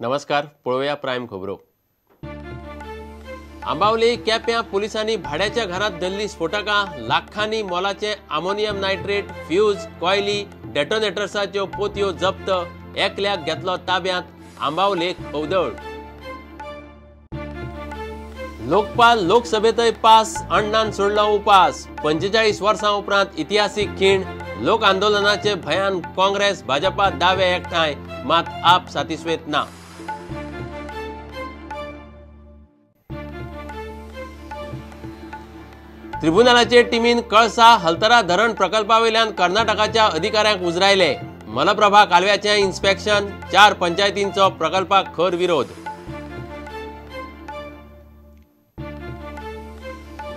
नमस्कार, पळोवया प्रायम खबरो. आंबावली केप्यां पुलिसांनी भाड्याच्या घरात धरली स्फोटकां, लाखांनी मोलाचे आमोनियम नायट्रेट, फ्यूज, कॉयली, डेटोनेटर्साच्यो पोतयो जप्त, एकल्याक घेतलो ताब्यांत, आंबावलेक खवदळ. लोकपाल लोकसभेतय पास, अण्णान सोडलो उपास, 45 वर्सां उपरांत इतिहासीक खीण, लोक आंदोलनाचे भयान काँग्रेस भाजपा दावे एकठांय, मात आप सातिस्वेत ना. ट्रिब्युनलाचे टिमीन कळसा हलतरा धरण प्रकल्पावयल्यान कर्नाटकाच्या अधिकाऱ्यांक उजरायले. मलप्रभा कालव्याचे इन्स्पेक्शन, 4 पंचायतींचो प्रकल्पाक खर विरोध.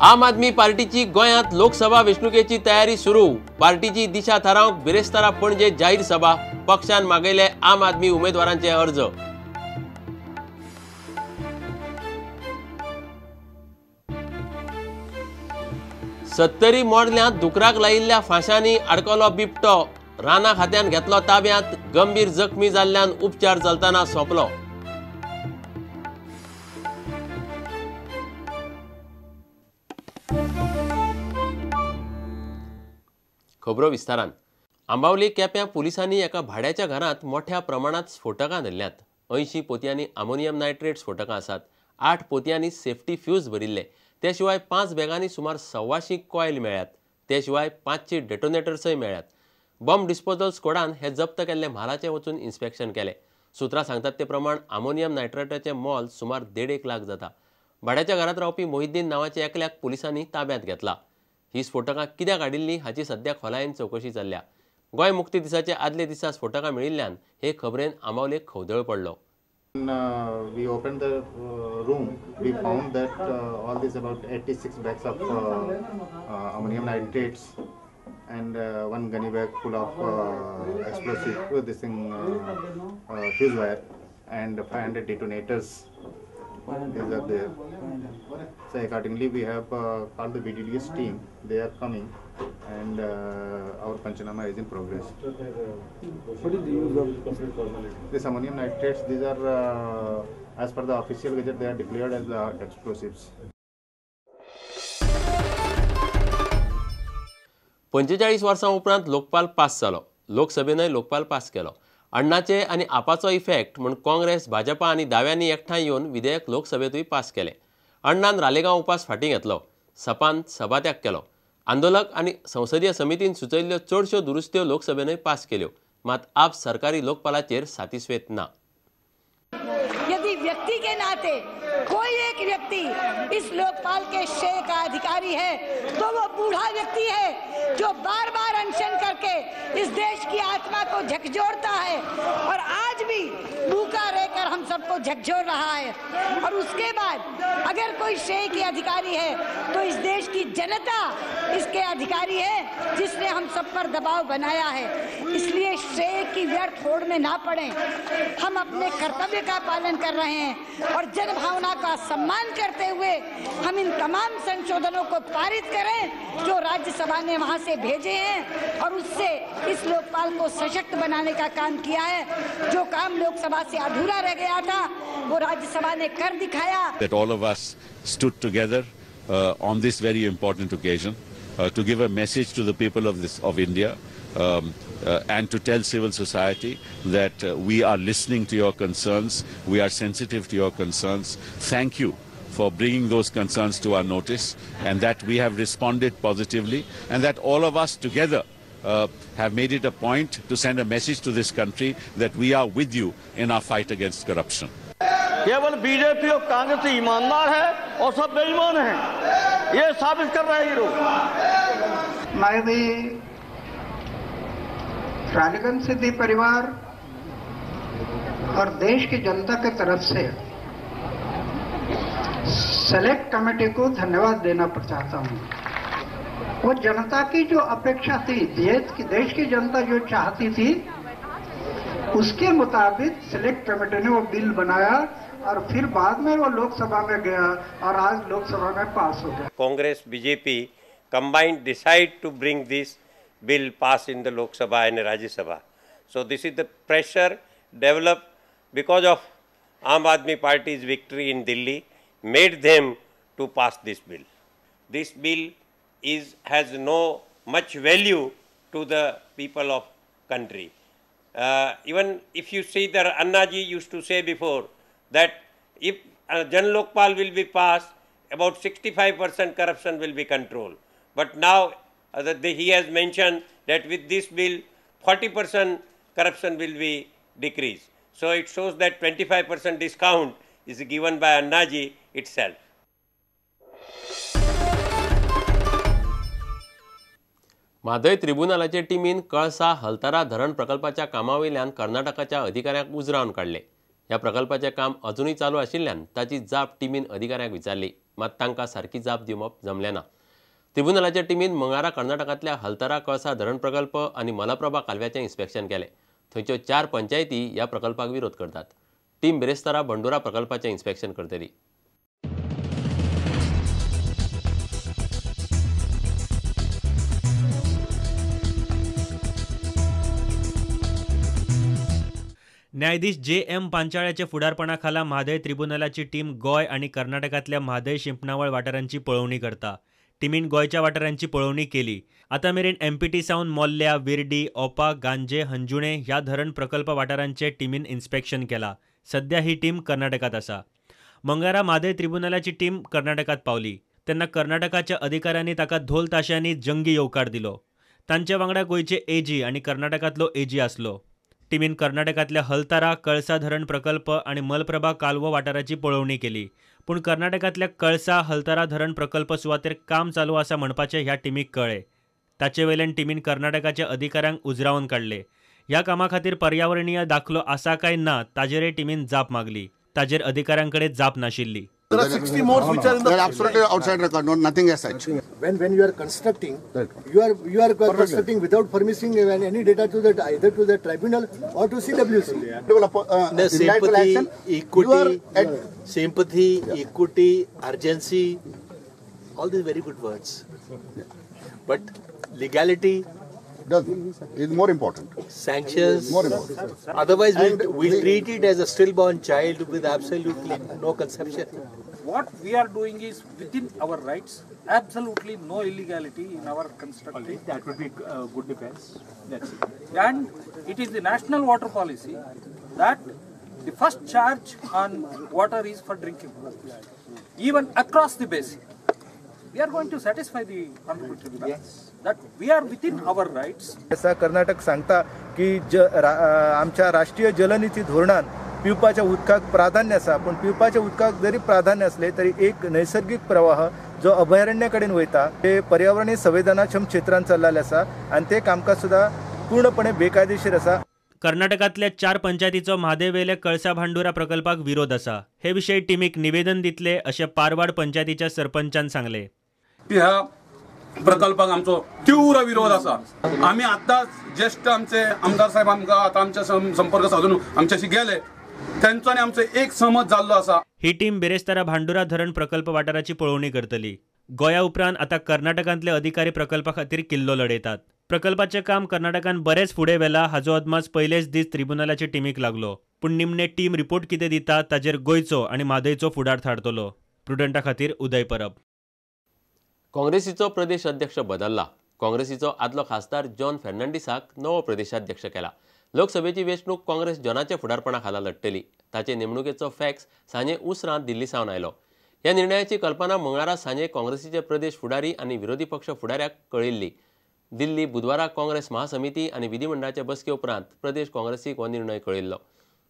आम आदमी पार्टीची गोंयांत लोकसभा वेंचणुकेची तयारी सुरू. पार्टीची दिशा थारावंक बिरेस्तारा पणजे जाहीर सभा, पक्षान मागयले आम आदमी उमेदवारांचे अर्ज. सत्तरी मोडल्यांत दुकराक लायिल्ल्या फांशांनी आडकलो बिबटो, राना खात्यान घेतलो ताब्यांत, गंभीर जखमी जाल्ल्यान उपचार चलतना सोंपलो. खबरो विस्तारान. आंबावली केप्यां पुलिसांनी एका भाड्याच्या घरांत मोठ्या प्रमाणात स्फोटकां धरल्यात. 80 पोतयांनी आमोनियम नायट्रेट स्फोटकां आसात. 8 पोतयांनी सेफ्टी फ्यूज भरिल्ले. ते शिवाय 5 बॅगांनी सुमार 125 कॉयल मेळ्ळ्यात. ते शिवाय 5 डेटोनेटर्सय मेळ्ळ्यात. बॉम्ब डिस्पोजल स्क्वॉडान हे जप्त केल्ले म्हालाचे वचून इन्स्पेक्शन केले. सुत्रां सांगतात ते प्रमाण आमोनियम नायट्रेटाचें मोल सुमार 1.5 लाख जाता. भाड्याच्या घरांत रावपी मोहिद्दीन नांवाच्या एकल्याक पुलिसांनी ताब्यांत घेतला. ही स्फोटकां कित्याक हाडिल्ली हाची सध्या खोलायेन चवकशी चल्ल्या. गोंय मुक्ती दिसाचे आदले दिसा स्फोटकां मेळिल्ल्यान हे खबरेन आंबावलेक खवदळ पडलो. We opened the room. We found that all these about 86 bags of ammonium nitrates and one gunny bag full of explosive, this thing fuse wire, and 500 detonators. These are there. So accordingly, we have called the BDDS team. They are coming, and our Panchanama is in progress. What is the use of this ammonium nitrates? These are, as per the official gazette, they are declared as explosives. 45 वर्सां उपरांत Lokpal pass जालो. लोकसभेनय Lokpal pass केलो. अण्णाचे आनी आपाचो effect म्हूण काँग्रेस भाजपा आनी दाव्यांनी एकठांय येवन विधेयक लोकसभेतूय पास केलें. अण्णान रालेगांव उपास फाटीं घेतलो. सपान सभात्याग केलो. आंदोलक आनी संसदीय समितीन सुचयल्ल्यो चडश्यो दुरुस्त्यो लोकसभेनय पास केल्यो. मात आप सरकारी लोकपालाचेर सातिस्वेत ना. यदि व्यक्ति के नाते कोई एक व्यक्ति इस लोकपाल के श्रेय का अधिकारी है तो वो बूढ़ा व्यक्ति है जो बार बार अनशन करके इस देश की आत्मा को झकझोरता है और आज भी भूखा रहकर हम सबको झकझोर रहा है. और उसके बाद अगर कोई श्रेय की अधिकारी है तो इस देश की जनता इसके अधिकारी है जिसने हम सब पर दबाव बनाया है. इसलिए श्रेय की व्यर्थ होड़ में ना पड़े. हम अपने कर्तव्य का पालन कर रहे हैं और जनभावना का सम्मान करते हुए हम इन तमाम संशोधनों को पारित करें जो राज्यसभा ने वहां से भेजे हैं और उससे इस लोकपाल को सशक्त बनाने का काम किया है. जो काम लोकसभा से अधूरा रह गया था वो राज्यसभा ने कर दिखाया. That all of us stood together on this very important occasion to give a message to the people of India. And to tell civil society that we are listening to your concerns, we are sensitive to your concerns. Thank you for bringing those concerns to our notice, and that we have responded positively, and that all of us together have made it a point to send a message to this country that we are with you in our fight against corruption. केवल BJP और कांग्रेस ईमानदार है और सब बेईमान हैं, ये साबित कर रहे हैं ये लोग. मैं भी राजगंज सिद्धि परिवार और देश की जनता की तरफ से सेलेक्ट कमेटी को धन्यवाद देना चाहता हूं. वो जनता की जो अपेक्षा थी, देश की जनता जो चाहती थी, उसके मुताबिक सेलेक्ट कमेटी ने वो बिल बनाया और फिर बाद में वो लोकसभा में गया और आज लोकसभा में पास हो गया. Congress BJP combined decide to bring this bill passed in the Lok Sabha and Rajya Sabha. So this is the pressure developed because of Aam Aadmi Party's victory in Delhi made them to pass this bill. This bill has no much value to the people of country. Even if you see that Annaji used to say before that if Jan Lokpal will be passed, about 65% corruption will be controlled. But now he has mentioned that with this bill, 40% corruption will be decreased. So it shows that 25% discount is given by Annaji itself. Mhadei ट्रिब्युनलाचे टिमीन कळसा हलतारा धरण प्रकल्पाच्या कामावयल्यान कर्नाटकाच्या अधिकाऱ्यांक उजरावन काडले. ह्या प्रकल्पाचें काम अजूनय चालू आशिल्ल्यान ताची जाप टिमीन अधिकाऱ्यांक विचारली, मात तांकां सारकी जाप दिवप जमलें ना. ट्रिब्युनलाच्या टिमीन मंगळारा कर्नाटकांतल्या हलतारा कळसा धरण प्रकल्प आनी मलप्रभा कालव्याचें इन्स्पेक्शन केलें. थंयच्यो 4 पंचायती ह्या प्रकल्पाक विरोध करतात. टीम बेरेस्तारा बंडोरा प्रकल्पाचें इन्स्पेक्शन करतली. न्यायाधीश J.M. पांचाळ्याच्या फुडारपणाखाला म्हादय ट्रिब्युनलाची टीम गोय आणि कर्नाटकातल्या म्हादय शिंपणावळ वाठारांची पळोवणी करता. टिमीन गोयच्या वाठारांची पळोवणी केली. आता मेरेन MPT सावन मोल्ल्या, विर्डी, ओपा, गांजे, हंजुणे ह्या धरण प्रकल्प वाठारांचे टिमीन इन्स्पेक्शन केला. सध्या ही टीम कर्नाटकात आसा. मंगळारा म्हादय ट्रिब्युनलाची टीम कर्नाटकात पावली तेन्ना कर्नाटकाच्या अधिकाऱ्यांनी ताका ढोल ताशांनी जंगी येवकार दिलो. तांचे वांगडा गोंयचे AG आणि कर्नाटकातलो AG आसलो. टिमीन कर्नाटकातल्या हलतारा, कळसा धरण प्रकल्प आणि मलप्रभा कालवो वाठाराची पळोवणी केली. पूण कर्नाटकातल्या कळसा, हलतारा धरण प्रकल्प सुवातेर काम चालू आसा म्हणपाचें ह्या टिमीक कळ्ळें. ताचे वयल्यान टिमीन कर्नाटकाच्या अधिकाऱ्यांक उजरावन काडले. ह्या कामा खातीर पर्यावरणीय दाखलो आसा काय ना ताजेरय टीमीन जाप मागली. ताजेर अधिकाऱ्यांकडे जाप नाशिल्ली. There are 60 more which are in the. They're absolutely outside record. No, nothing as such. When you are constructing, you are constructing without permitting any data to the either to the tribunal or to CWC. Sympathy, equity, urgency, all these very good words. But legality is more important. Sanctions. More important. Otherwise, we'll treat it as a stillborn child with absolutely no conception. What we are doing is within our rights. Absolutely no illegality in our constructing. That would be good defense. That's it. And it is the national water policy that the first charge on water is for drinking water. Even across the basin. We are going to satisfy the honorable tribunal that we are within our rights. ऐसा कर्नाटक सांगता की आमच्या राष्ट्रीय जलनीती धोरणात पिवपाच्या उदकाक प्राधान्य आसा. पण पिवपाच्या उदकाक जरी प्राधान्य असले तरी एक नैसर्गिक प्रवाह जो अभयारण्या कडेन वयता ते पर्यावरणीय संवेदनाक्षम क्षेत्रांत चल्लेले आसा आणि ते कामकाज सुद्धा पूर्णपणे बेकायदेशीर आसा. कर्नाटकातल्या 4 पंचायतीचो म्हादेवेल्या कळसा भांडुरा प्रकल्पाक विरोध आसा. हे विशयी टीमीक निवेदन दितले अशें पारवाड पंचायतीच्या सरपंचान सांगले. ह्या प्रकल्पाक आमचो तीव्र विरोध आसा. आम्ही आतांच ज्येष्ठ आमचे आमदार साहेब आमकां आतां आमच्या संपर्क साधून आमच्याशी गेले. त्यांच्यानी आमचो एक सहमत जाल्लो आसा. ही टीम बेरेस्तारा भांडुरा धरण प्रकल्प वाठाराची पळोवणी करतली. गोंया उपरांत आता कर्नाटकांतले अधिकारी प्रकल्पा खातीर किल्लो लडयतात. प्रकल्पाचें काम कर्नाटकान बरेच फुडें व्हेला हाचो अदमास पयलेच दीस ट्रिब्युनलाचे टीमीक लागलो. पूण निमणे टीम रिपोर्ट कितें दिता ताजेर गोंयचो आनी म्हादयचो फुडार थारतलो. प्रुडंटा खातीर उदय परब. काँग्रेसीचो प्रदेश अध्यक्ष बदलला. काँग्रेसीचो आदलो खासदार जॉन फेर्नांडीसाक नवो प्रदेशाध्यक्ष केला. लोकसभेची वेंचणूक काँग्रेस जॉनाच्या फुडारपणा खाला लडटली. ताचे नेमणुकेचो फॅक्स सांजे उसरांत दिल्ली सावन आयलो. ह्या निर्णयाची कल्पना मंगळारा सांजे काँग्रेसीचे प्रदेश फुडारी आनी विरोधी पक्ष फुडाऱ्याक कळयल्ली. दिल्ली बुधवाराक काँग्रेस महासमिती आनी विधिमंडळाच्या बसके उपरांत प्रदेश काँग्रेसीक हो निर्णय कळयल्लो.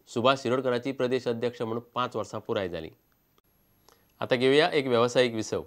सुभाष शिरोडकराची प्रदेश अध्यक्ष म्हणून 5 वर्सां पुराय जाली. आता घेवया एक वेवसायीक विसव.